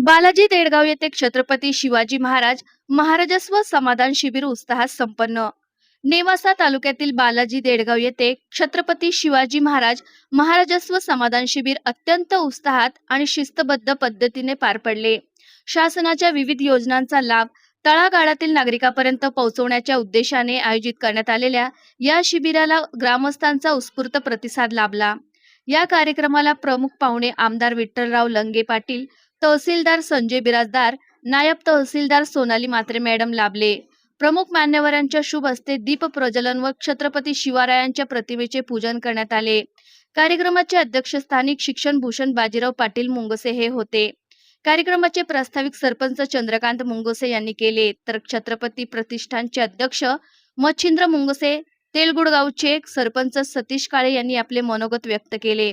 बालाजी देडगाव येथे छत्रपती शिवाजी महाराज महाराजस्व समाधान शिबिर उत्साहात संपन्न. नेवासा तालुक्यातील बालाजी देडगाव येथे छत्रपती शिवाजी महाराज महाराजस्व समाधान शिबिर अत्यंत उत्साहात आणि शिस्तबद्ध पद्धतीने पार पडले. शासनाच्या विविध योजनांचा लाभ तळागाळातील नागरिकांपर्यंत पोहोचवण्याच्या उद्देशाने आयोजित करण्यात आलेल्या या शिबिराला ग्रामस्थांचा उत्स्फूर्त प्रतिसाद लाभला. या कार्यक्रमाला प्रमुख पाहुणे आमदार विठ्ठलराव लंगे पाटील, तहसीलदार संजय बिराजदार, नायब तहसीलदार सोनाली म्हात्रे मॅडम लाभले. प्रमुख मान्यवरांच्या शुभ हस्ते दीप प्रज्वलन व छत्रपती शिवरायांच्या प्रतिमेचे पूजन करण्यात आले. कार्यक्रमाचे अध्यक्षस्थानी शिक्षण भूषण बाजीराव पाटील मुंगसे हे होते. कार्यक्रमाचे प्रास्ताविक सरपंच चंद्रकांत मुंगसे यांनी केले, तर छत्रपती प्रतिष्ठानचे अध्यक्ष मच्छिंद्र मुंगसे, तेलगुडगावचे सरपंच सतीश काळे यांनी आपले मनोगत व्यक्त केले.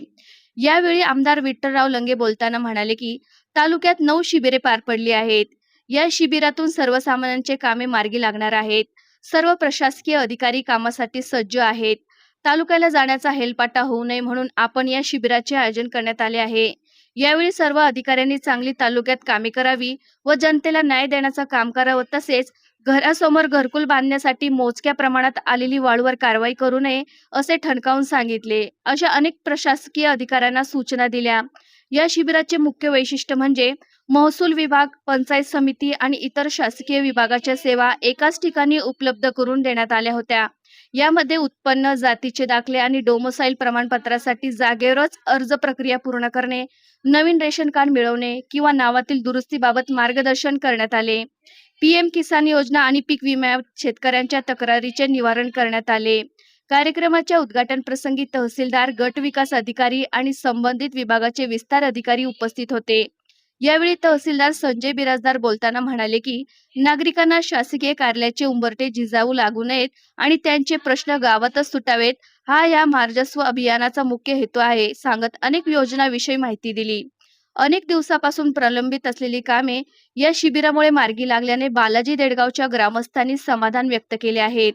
यावेळी आमदार विठ्ठलराव लंगे बोलताना म्हणाले की तालुक्यात 9 शिबिरे पार पडली आहेत. या शिबिरातून सर्वसामान्यांचे कामे मार्गी लागणार आहेत. सर्व प्रशासकीय अधिकारी कामासाठी सज्ज आहेत. तालुक्याला जाण्याचा हेलपाटा होऊ नये म्हणून आपण या शिबिराचे आयोजन करण्यात आले आहे. यावेळी सर्व अधिकाऱ्यांनी चांगली तालुक्यात कामे करावी व जनतेला न्याय देण्याचं काम करावं, तसेच घरासमोर घरकुल बांधण्यासाठी मोजक्या प्रमाणात आलेली वाळूवर कारवाई करू नये असे ठणकावून सांगितले. अशा अनेक प्रशासकीय अधिकाऱ्यांना सूचना दिल्या. या शिबिराचे मुख्य वैशिष्ट्य म्हणजे महसूल विभाग, पंचायत समिती आणि इतर शासकीय विभागाच्या सेवा एकाच ठिकाणी उपलब्ध करून देण्यात आल्या होत्या. यामध्ये उत्पन्न, जातीचे दाखले आणि डोमोसाईल प्रमाणपत्रासाठी जागेवरच अर्ज प्रक्रिया पूर्ण करणे, नवीन रेशन कार्ड मिळवणे किंवा नावातील दुरुस्तीबाबत मार्गदर्शन करण्यात आले. पीएम किसान योजना आणि पीक विम्यात शेतकऱ्यांच्या तक्रारीचे निवारण करण्यात आले. कार्यक्रमाच्या उद्घाटन प्रसंगी तहसीलदार, गट विकास अधिकारी आणि संबंधित विभागाचे विस्तार अधिकारी उपस्थित होते. यावेळी तहसीलदार संजय बिराजदार बोलताना म्हणाले की नागरिकांना शासकीय कार्यालयाचे उंबरठे झिजावू लागू नयेत आणि त्यांचे प्रश्न गावातच सुटावेत, हा या महाराजस्व अभियानाचा मुख्य हेतू आहे. सांगत अनेक योजनांविषयी माहिती दिली. अनेक दिवसापासून प्रलंबित असलेली कामे या शिबिरामुळे मार्गी लागल्याने बालाजी देडगावच्या ग्रामस्थांनी समाधान व्यक्त केले आहेत.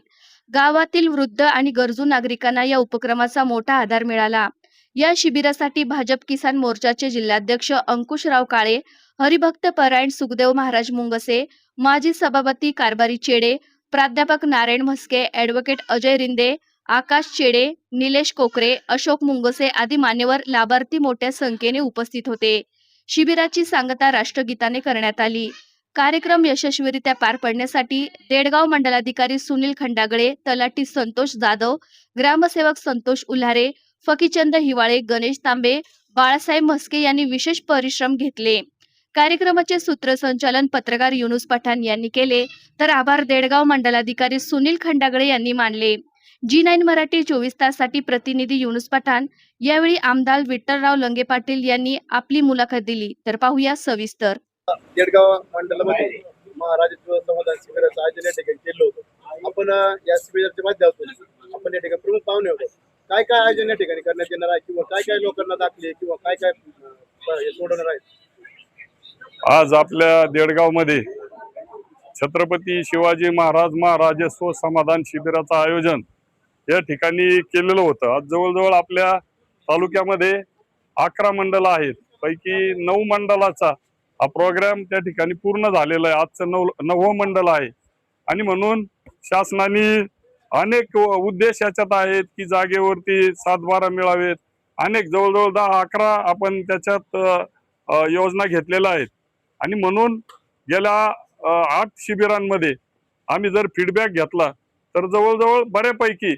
गावातील वृद्ध आणि गरजू नागरिकांना या उपक्रमाचा मोठा आधार मिळाला. या शिबिरासाठी भाजप किसान मोर्चाचे जिल्हाध्यक्ष अंकुशराव काळे, हरिभक्त परायण सुखदेव महाराज मुंगसे, माजी सभापती कारभारी चेडे, प्राध्यापक नारायण म्हस्के, ॲडव्होकेट अजय रिंदे, आकाश चेडे, निलेश कोकरे, अशोक मुंगसे आदी मान्यवर लाभार्थी मोठ्या संख्येने उपस्थित होते. शिबिराची सांगता राष्ट्रगीताने करण्यात आली. कार्यक्रम यशस्वीरित्या पार पडण्यासाठी देडगाव मंडलाधिकारी सुनील खंडागळे, तलाठी संतोष जाधव, ग्रामसेवक संतोष उल्हारे, फकीचंद हिवाळे, गणेश तांबे, बाळासाहेब म्हस्के यांनी विशेष परिश्रम घेतले. कार्यक्रमाचे सूत्रसंचालन पत्रकार युनुस पठाण यांनी केले, तर आभार देडगाव मंडलाधिकारी सुनील खंडागळे यांनी मानले. G9 मराठी 24 ताससाठी प्रतिनिधी युनुस पठाण. यावेळी आमदार विठ्ठलराव लंगे पाटील यांनी आपली मुलाखत दिली, तर पाहूया सविस्तर. देडगाव मंडळामध्ये महाराजस्व समाधान शिबिराचं आयोजन या ठिकाणी केलं होतं. आपण या शिबिराच्या माध्यमातून आपण या ठिकाणी प्रमुख पाहुणे होतो. काय काय आयोजन या ठिकाणी करण्यात येणार आहे किंवा काय काय लोकांना दाखले किंवा काय काय सोडवणार आहे? आज आपल्या देडगाव मध्ये छत्रपती शिवाजी महाराज महाराजस्व समाधान शिबिराचं आयोजन या ठिकाणी केलेलं होतं. आज जवळजवळ आपल्या तालुक्यामध्ये 11 मंडळ आहेत, पैकी 9 मंडळाचा हा प्रोग्राम त्या ठिकाणी पूर्ण झालेला आहे. आजचं 9वं मंडळ आहे आणि म्हणून शासनाने अनेक उद्देश याच्यात आहेत की जागेवरती 7-12 मिळावेत. अनेक जवळजवळ 10-11 आपण त्याच्यात योजना घेतलेल्या आहेत आणि म्हणून गेल्या 8 शिबिरांमध्ये आम्ही जर फीडबॅक घेतला तर जवळजवळ बऱ्यापैकी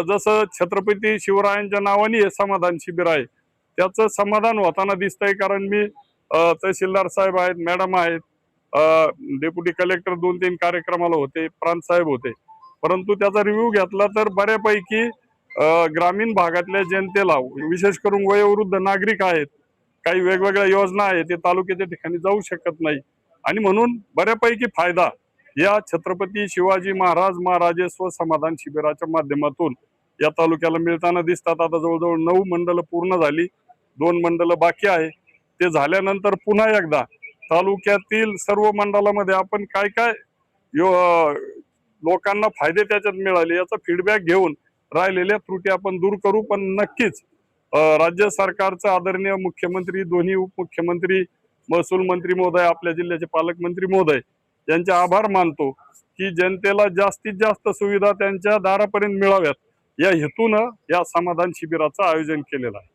जसं छत्रपती शिवरायांच्या नावाने हे समाधान शिबिर आहे त्याचं समाधान होताना दिसतंय. कारण मी तहसीलदार साहेब आहेत, मॅडम आहेत, डेप्युटी कलेक्टर 2-3 कार्यक्रमाला होते, प्रांत साहेब होते, परंतु त्याचा रिव्ह्यू घेतला तर बऱ्यापैकी ग्रामीण भागातल्या जनतेला, विशेष करून वयोवृद्ध नागरिक आहेत, काही वेगवेगळ्या योजना आहेत, ते तालुक्याच्या ठिकाणी जाऊ शकत नाही आणि म्हणून बऱ्यापैकी फायदा या छत्रपती शिवाजी महाराज महाराजस्व समाधान शिबिराच्या माध्यमातून या तालुक्याला मिळताना दिसतात. आता जवळजवळ 9 मंडळ पूर्ण झाली, 2 मंडळ बाकी आहे. ते झाल्यानंतर पुन्हा एकदा तालुक्यातील सर्व मंडळामध्ये आपण काय काय लोकांना फायदे त्याच्यात मिळाले याचा फीडबॅक घेऊन राहिलेल्या त्रुटी आपण दूर करू. पण नक्कीच राज्य सरकारचा आदरणीय मुख्यमंत्री, दोन्ही उपमुख्यमंत्री महसूल मंत्री महोदय, आपल्या जिल्ह्याचे पालकमंत्री महोदय यांचे आभार मानतो की जनतेला जास्तीत जास्त सुविधा त्यांच्या दारापर्यंत मिळाव्यात या हेतून या समाधान शिबिराचं आयोजन केलेलं आहे.